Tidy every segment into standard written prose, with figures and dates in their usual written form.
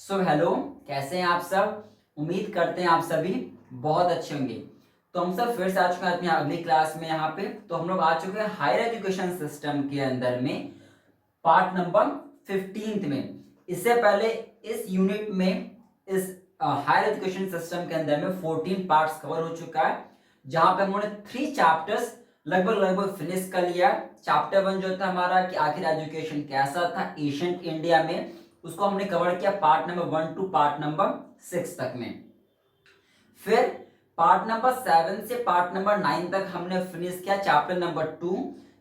So hello, कैसे हैं आप सब। उम्मीद करते हैं आप सभी बहुत अच्छे होंगे। तो हम सब फिर से आ चुके हैं अपनी अगली क्लास में। यहाँ पे तो हम लोग आ चुके हैं हायर एजुकेशन सिस्टम के अंदर में पार्ट नंबर 15 में। इससे पहले इस यूनिट में इस हायर एजुकेशन सिस्टम के अंदर में 14 पार्ट्स कवर हो चुका है, जहां पे हम लोगों ने 3 चैप्टर्स लगभग फिनिश कर लिया। चैप्टर 1 जो था हमारा कि आखिर एजुकेशन कैसा था एशियंट इंडिया में, उसको हमने कवर किया part number 1 to part number 6 तक में। फिर पार्ट नंबर 7 से पार्ट नंबर 9 तक हमने फिनिश किया चैप्टर नंबर 2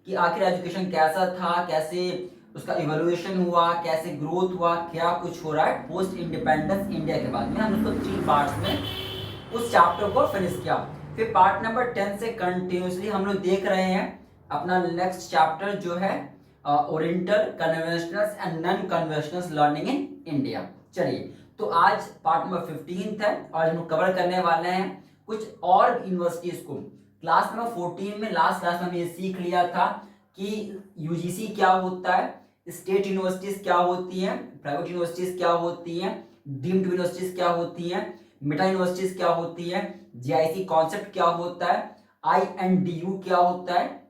कि आखिर एजुकेशन कैसा था, कैसे उसका इवोल्यूशन हुआ, कैसे ग्रोथ हुआ, क्या कुछ हो रहा है पोस्ट इंडिपेंडेंस इंडिया के बाद में। हम उसको 3 पार्ट्स में उस चैप्टर को फिनिश किया। फिर पार्ट नंबर 10 से कंटिन्यूसली हम लोग देख रहे हैं अपना नेक्स्ट चैप्टर जो है oriental conventional and non conventional learning in India. चलिए, तो आज पार्ट नंबर 15 है और हम कवर करने वाले हैं कुछ और यूनिवर्सिटीज को। क्लास नंबर 14 में लास्ट क्लास में हमने ये सीख लिया था कि यूजीसी क्या होता है, स्टेट यूनिवर्सिटीज क्या होती हैं, प्राइवेट यूनिवर्सिटीज क्या होती हैं, डीम्ड यूनिवर्सिटीज क्या होती हैं, मेटा यूनिवर्सिटीज क्या होती है, जीआईसी कॉन्सेप्ट क्या होता है, आईएनडीयू क्या होता है,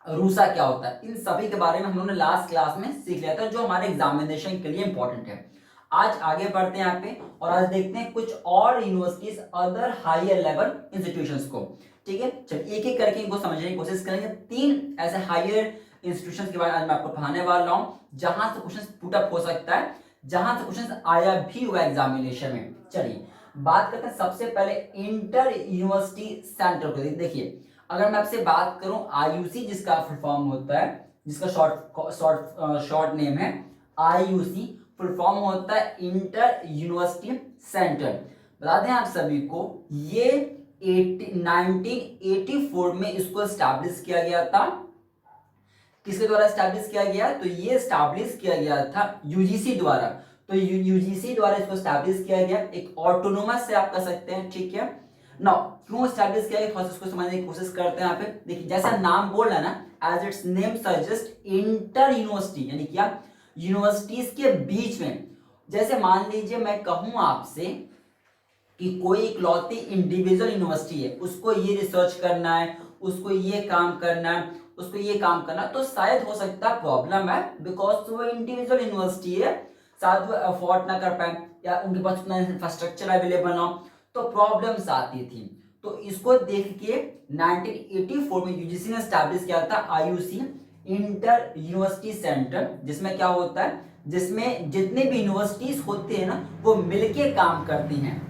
रूसा क्या होता है। इन सभी के बारे में हम लोगों ने लास्ट क्लास में सीख लिया था, जो हमारे एग्जामिनेशन के लिए इंपॉर्टेंट है। आज आगे बढ़ते हैं यहाँ पे और आज देखते हैं कुछ और universities, other higher level institutions को। ठीक है, चलिए एक एक करके इनको समझने की कोशिश करेंगे। 3 ऐसे हायर इंस्टीट्यूशंस के बारे में आज मैं आपको पढ़ाने वाला हूँ जहां से क्वेश्चन पुट अप हो सकता है, जहां से क्वेश्चन आया भी हुआ एग्जामिनेशन में। चलिए बात करते हैं सबसे पहले इंटर यूनिवर्सिटी सेंटर को। देखिए, अगर मैं आपसे बात करूं आईयूसी, जिसका फुल फॉर्म होता है, जिसका शॉर्ट नेम है आईयूसी, फुल फॉर्म होता है इंटर यूनिवर्सिटी सेंटर। बता दें आप सभी को, ये 1984 में इसको स्टैब्लिश किया गया था। किसके द्वारा स्टैब्लिश किया गया? तो ये स्टैब्लिश किया गया था यूजीसी द्वारा। तो यूजीसी द्वारा इसको स्टैब्लिश किया गया, एक ऑटोनोमस से आप कह सकते हैं। ठीक है ना, क्यों स्टैब्लिश किया गया थोड़ा सा उसको समझने की कोशिश करते हैं। यहाँ पे देखिए, जैसा नाम बोल रहा है ना, as its name suggest, inter university यानी क्या, यूनिवर्सिटीज के बीच में। जैसे मान लीजिए मैं कहूं आपसे कि कोई इकलौती इंडिविजुअल यूनिवर्सिटी है, उसको ये रिसर्च करना है, उसको ये काम करना है, उसको ये काम करना, तो शायद हो सकता है प्रॉब्लम है, बिकॉज वो इंडिविजुअल यूनिवर्सिटी है, शायद वो अफोर्ड ना कर पाए या उनके पास उतना इंफ्रास्ट्रक्चर अवेलेबल ना हो, तो प्रॉब्लम्स आती थी। तो इसको देख के 1984 में यूजीसी ने स्टैब्लिश किया था आईयूसी, इंटर यूनिवर्सिटी सेंटर, जिसमें क्या होता है, जिसमें जितने भी यूनिवर्सिटीज होते हैं ना, वो मिलके काम करती हैं।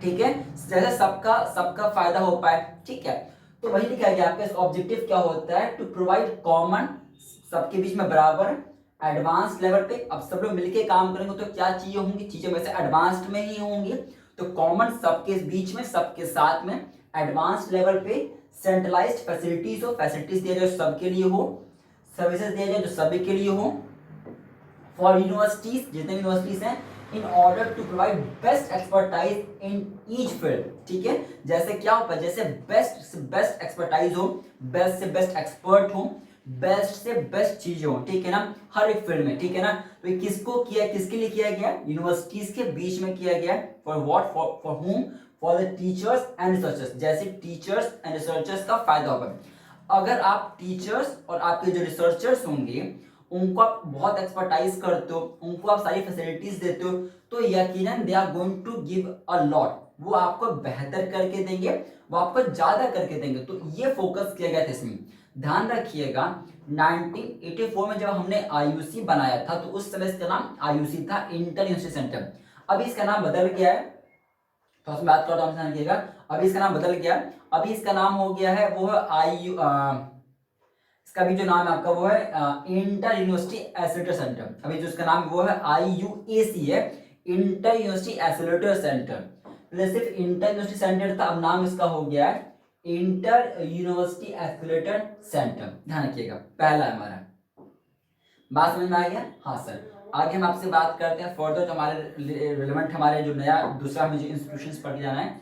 ठीक है, जैसे सबका सबका फायदा हो पाए। ठीक है, तो वही लिखा गया आपका ऑब्जेक्टिव क्या होता है, टू प्रोवाइड कॉमन, सबके बीच में बराबर, एडवांस लेवल पे। अब सब लोग मिलके काम करेंगे तो क्या चीजें होंगी, चीजें वैसे एडवांस्ड में ही होंगी। तो कॉमन सबके बीच में, सबके साथ में, एडवांस लेवल पे सेंट्रलाइज्ड फैसिलिटीज हो, फैसिलिटीज दिया जाए सबके लिए हो, सर्विसेज दिया जाए जो सभी के लिए हो। फॉर यूनिवर्सिटीज, जितने यूनिवर्सिटीज हैं, in order to provide best expertise in each field. ठीक है, जैसे क्या होता है, जैसे बेस्ट से बेस्ट एक्सपर्टाइज हो, बेस्ट से बेस्ट एक्सपर्ट हो, बेस्ट से बेस्ट चीज हो। ठीक है ना, हर एक फील्ड में। ठीक है ना, तो ये किसको किया, किसके लिए किया गया? यूनिवर्सिटीज के बीच में किया गया। For what? फॉर हुम? For the teachers and researchers. जैसे टीचर्स एंड रिसर्चर्स का फायदा होगा। अगर आप टीचर्स और आपके जो रिसर्चर्स होंगे उनको आप बहुत एक्सपर्टाइज करते हो, उनको आप सारी फैसिलिटीज देते हो, तो यकीनन they are going to give a lot. वो आपको बेहतर करके देंगे, वो आपको ज्यादा करके देंगे। तो ये फोकस किया गया था इसमें। ध्यान रखिएगा, 1984 में जब हमने आईयूसी बनाया था तो उस समय इसका नाम आईयूसी था, इंटर यूनिवर्सिटी सेंटर। अभी इसका नाम बदल गया है, तो उसमें बात करता हूँ, रखिएगा। अभी इसका नाम बदल गया, अभी इसका नाम हो गया है, वो है इसका भी जो नाम है आपका वो है इंटर यूनिवर्सिटी एसिलेटर सेंटर। अभी जो इसका नाम वो है आईयूएसी है, इंटर यूनिवर्सिटी एसिलेटर सेंटर। पहले सिर्फ इंटर यूनिवर्सिटी सेंटर था, अब नाम इसका हो गया है इंटर यूनिवर्सिटी एसिलेटर सेंटर। ध्यान रखिएगा, पहला है हमारा। बात समझ में आ गया? हाँ सर। आगे हम आपसे बात करते हैं फर्दर, जो हमारे रिलेवेंट, हमारे जो नया दूसरा हमें जो इंस्टीट्यूशंस पढ़ जाना है।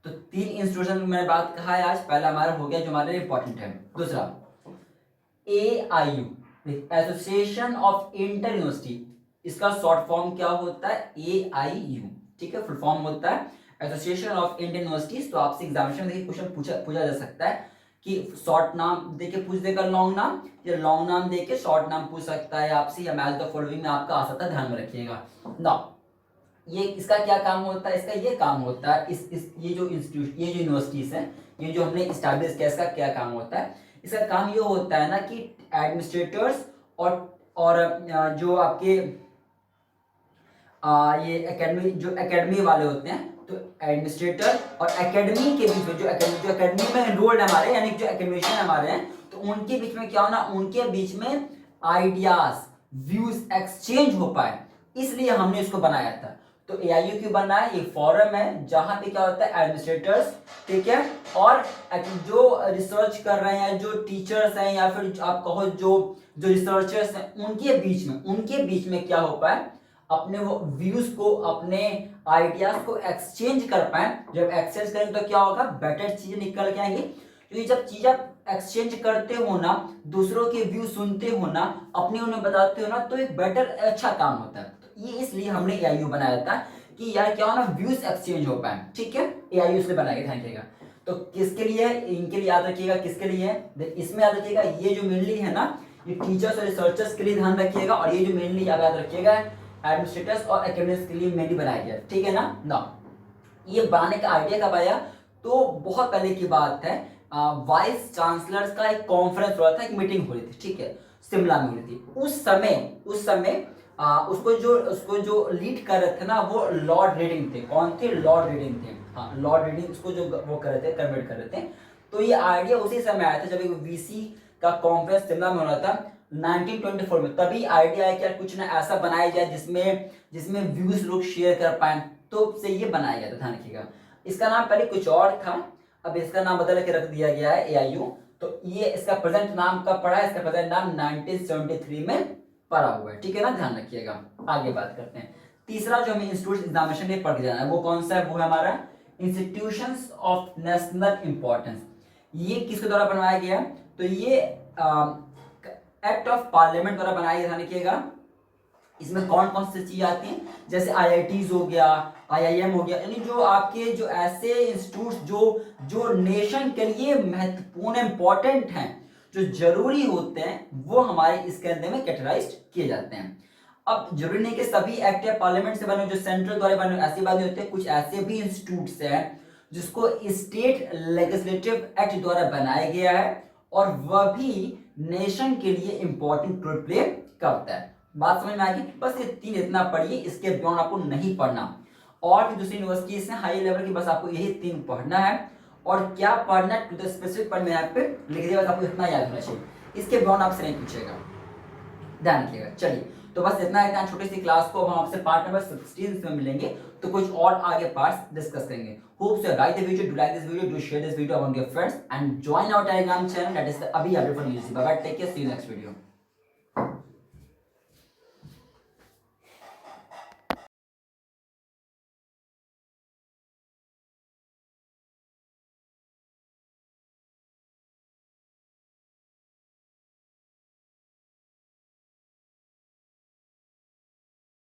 तो 3 इंस्टीट्यूशन में मैंने बात कहा है आज। पहला हमारा हो गया जो हमारे लिए इंपॉर्टेंट है। दूसरा AIU, association of inter university, इसका शॉर्ट फॉर्म क्या होता है, AIU, ठीक है, फुल फॉर्म होता है एसोसिएशन ऑफ इंडियन यूनिवर्सिटीज। तो आपसे एग्जामिनेशन में देखिए क्वेश्चन पूछा जा सकता है कि शॉर्ट नाम देके पूछ देगा लॉन्ग नाम, या लॉन्ग नाम देके शॉर्ट नाम पूछ सकता है आपसे, या मैच द फॉलोइंग में आपका आ सकता है, ध्यान में रखिएगा ना। ये इसका क्या काम होता है, इसका ये काम होता है, इस ये जो इंस्टीट्यूट, ये जो यूनिवर्सिटीज हैं, ये जो हमने इस्टेब्लिश किया, इसका क्या काम होता है, इसका काम ये होता है ना कि एडमिनिस्ट्रेटर्स और जो आपके ये एकेडमी, जो एकेडमी वाले होते हैं, तो एडमिनिस्ट्रेटर और एकेडमी के बीच में जो एकेडमी में एनरोल्ड हमारे, यानी जो एकेडमिशियन हमारे हैं, तो उनके बीच में क्या होना, उनके बीच में आइडियाज व्यूज एक्सचेंज हो पाए, इसलिए हमने इसको बनाया था। तो AIU क्यों बना है, ये फोरम है जहां पे क्या होता है एडमिनिस्ट्रेटर्स, ठीक है, और जो रिसर्च कर रहे हैं, जो टीचर्स हैं, या फिर आप कहो जो रिसर्चर्स हैं, उनके बीच में क्या हो पाए, अपने वो व्यूज को, अपने आइडियाज को एक्सचेंज कर पाए। जब एक्सचेंज करेंगे तो क्या होगा, बेटर चीजें निकल के आएंगी, क्योंकि जब चीज आप एक्सचेंज करते हो ना, दूसरों के व्यू सुनते हो ना, अपने उन्हें बताते हो ना, तो एक बेटर अच्छा काम होता है। तो ये इसलिए हमने AIU बनाया था कि यार क्या हो ना, व्यूज एक्सचेंज हो पाए, ठीक है, AIU इसलिए बनाया गया, ध्यान रखिएगा। तो किसके लिए है, इनके लिए याद रखिएगा, किसके लिए है, इसमें याद रखिएगा, ये जो मेनली है ना, ये टीचर्स और रिसर्चर्स के लिए ध्यान रखिएगा, और ये जो मेनली याद रखिएगा एडमिनिस्ट्रेटर्स और एकेडमिक्स के लिए मेनली बनाया गया, ठीक है ना। ये बनाने का आइडिया कब आया, तो बहुत पहले की बात है, वाइस चांसलर्स का एक कॉन्फ्रेंस हो रहा था, एक मीटिंग हो रही थी, ठीक है, शिमला में हो रही थी। उस समय उसको जो लीड कर रहे थे ना, वो लॉर्ड रीडिंग थे। कौन थे, लॉर्ड रीडिंग थे, हाँ, लॉर्ड रीडिंग उसको जो वो कर रहे थे, कन्वर्ट कर रहे थे। तो ये आइडिया उसी समय आया था जब एक VC का कॉन्फ्रेंस शिमला में हो रहा था 1924 में। तभी आइडिया है कि यार कुछ ना ऐसा बनाया जाए जिसमें व्यूज लोग शेयर कर पाए, तो से ये बनाया गया था, ध्यान रखिएगा। इसका नाम पहले कुछ और था, अब इसका नाम बदल के रख दिया गया है AIU। तो ये इसका प्रेजेंट नाम कब पड़ा है, इसका प्रेजेंट नाम 1973 में पड़ा हुआ है, ठीक है ना, ध्यान रखिएगा। आगे बात करते हैं। तीसरा जो हमें इंस्टीट्यूट एग्जामिनेशन में पढ़ के जाना है, वो कौन सा है, वो है हमारा इंस्टीट्यूशंस ऑफ नेशनल इंपॉर्टेंस। ये किसके द्वारा बनवाया गया, तो ये एक्ट ऑफ पार्लियामेंट द्वारा बनाया गया, ध्यान रखिएगा। इसमें कौन कौन सी चीजें आती हैं, जैसे IITs हो गया, IIM हो गया, यानी जो आपके जो ऐसे इंस्टीट्यूट जो नेशन के लिए महत्वपूर्ण इंपॉर्टेंट हैं, जो जरूरी होते हैं, वो हमारे इसके अंदर में कैटेगराइज्ड किए जाते हैं। अब जरूरी नहीं कि सभी एक्ट या पार्लियामेंट से बने, जो सेंट्रल द्वारा बने, ऐसी बात नहीं होती है। कुछ ऐसे भी इंस्टीट्यूट्स हैं जिसको स्टेट लेजिस्लेटिव एक्ट द्वारा बनाया गया है, और वह भी नेशन के लिए इंपॉर्टेंट रोल प्ले करता है। बात समझ में आ गई, बस ये तीन इतना पढ़िए, इसके बियॉन्ड आपको नहीं पढ़ना। और भी दूसरी यूनिवर्सिटीज हैं हाई लेवल की, बस आपको यही तीन पढ़ना है, और क्या पढ़ना है टू द स्पेसिफिक पॉइंट में यहाँ पे लिख दिया, बस आपको इतना याद होना चाहिए, इसके बियॉन्ड आपसे नहीं पूछेगा, ध्यान रखिएगा। चलिए, तो बस इतना छोटी सी क्लास को हम आपसे पार्ट नंबर 16 में मिलेंगे, तो कुछ और आगे पार्ट्स डिस्कस करेंगे। Hope so like the video, do like this video, do share this video among your friends and join our Telegram channel, that is the अभी update for UGC. Bye bye, take care, see you next video.